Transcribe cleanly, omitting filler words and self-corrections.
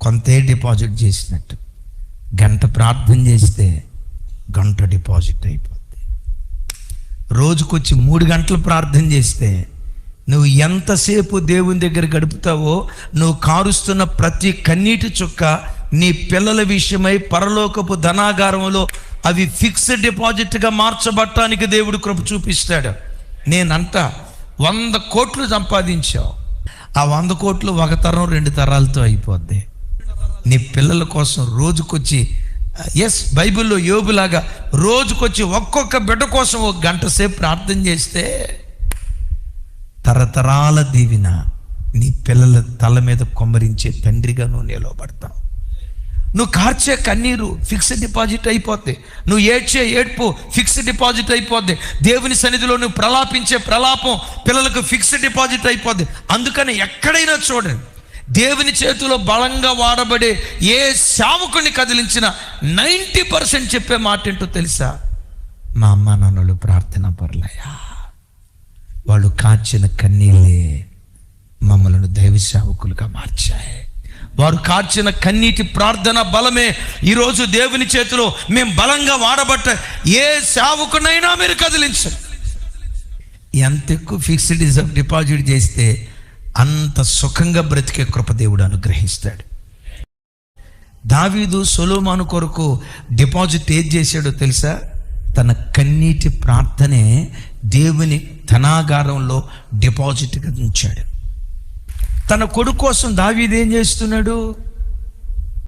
కొంతే డిపాజిట్ చేసినట్టు. గంట ప్రార్థన చేస్తే గంట డిపాజిట్ అయిపోద్ది. రోజుకొచ్చి 3 గంటలు ప్రార్థన చేస్తే నువ్వు ఎంతసేపు దేవుని దగ్గర గడుపుతావో, నువ్వు కారుస్తున్న ప్రతి కన్నీటి చుక్క నీ పిల్లల విషయమై పరలోకపు ధనాగారంలో అవి ఫిక్స్డ్ డిపాజిట్గా మార్చబడటానికి దేవుడు కృప చూపిస్తాడు. నేనంట 100 కోట్లు సంపాదించావు, ఆ 100 కోట్లు 1 తరం 2 తరాలతో అయిపోద్ది. నీ పిల్లల కోసం రోజుకొచ్చి, బైబిల్లో యోబులాగా రోజుకొచ్చి ఒక్కొక్క బిడ్డ కోసం 1 గంట సేపు ప్రార్థన చేస్తే తరతరాల దీవెన నీ పిల్లల తల మీద కొమ్మరించే తండ్రిగా నువ్వు నిలవబడతావు. నువ్వు కార్చే కన్నీరు ఫిక్స్డ్ డిపాజిట్ అయిపోద్ది. నువ్వు ఏడ్చే ఏడ్పు ఫిక్స్డ్ డిపాజిట్ అయిపోద్ది. దేవుని సన్నిధిలో నువ్వు ప్రలాపించే ప్రలాపం పిల్లలకు ఫిక్స్డ్ డిపాజిట్ అయిపోద్ది. అందుకని ఎక్కడైనా చూడండి, దేవుని చేతిలో బలంగా వాడబడే ఏ సేవకుని కదిలించిన 90% చెప్పే మాట ఏంటో తెలుసా? మా అమ్మ నాన్నలు ప్రార్థన పరులయ్యా, వాళ్ళు కార్చిన కన్నీళ్ళే మమ్మల్ని దైవ సేవకులుగా మార్చాయి. వారు కార్చిన కన్నీటి ప్రార్థన బలమే ఈరోజు దేవుని చేతిలో మేము బలంగా వాడబట్ట ఏ సేవకునైనా మీరు కదిలించరు. ఎంత ఎక్కువ ఫిక్స్డ్ డిపాజిట్ చేస్తే అంత సుఖంగా బ్రతికే కృప దేవుడు అనుగ్రహిస్తాడు. దావీదు సొలొమోను కొరకు డిపాజిట్ ఏది చేశాడో తెలుసా? తన కన్నీటి ప్రార్థనే దేవుని ధనాగారంలో డిపాజిట్గా ఉంచాడు. తన కొడుకు కోసం దావీదు ఏం చేస్తున్నాడు?